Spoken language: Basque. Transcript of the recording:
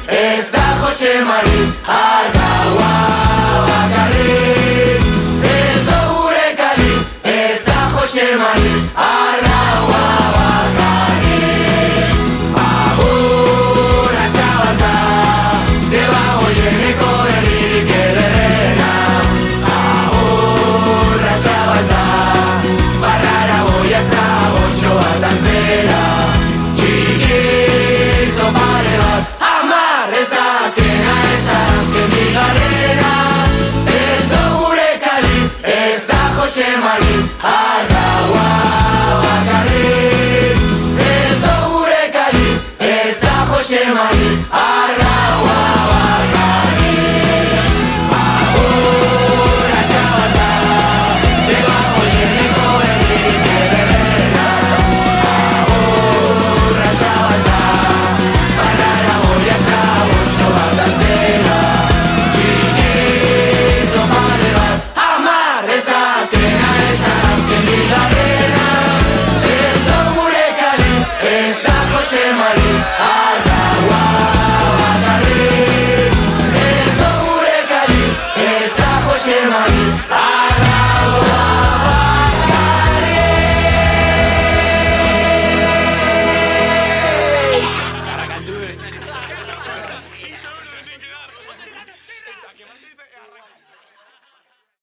ez da Jose Mari, argaua bakarrik. Ez da gure kali, ez da Jose Mari, argaua bakarrik. Agur atxabata, deba goieneko herririk ederrena. Agur atxabata, barrara boia ez da botxo bat antzera. Txikito pare bat, hamar ez da azkena, ez azken bigarrena. Ez da gure kali, ez da Jose Mari, argaua bakarrik. Ez da gure kali, ez da Jose Mari, argaua bakarrik. Agur atxabata, deba goieneko herririk ederrena. Agur atxabata, barrara boia ez da botxo bat antzera. Txikito pare bat, hamar ez da azkena, ez azken bigarrena. Ez da gure kali, ez da Jose Mari, argaua bakarrik. Ez da gure kali, ez da Jose Mari, argaua bakarrik.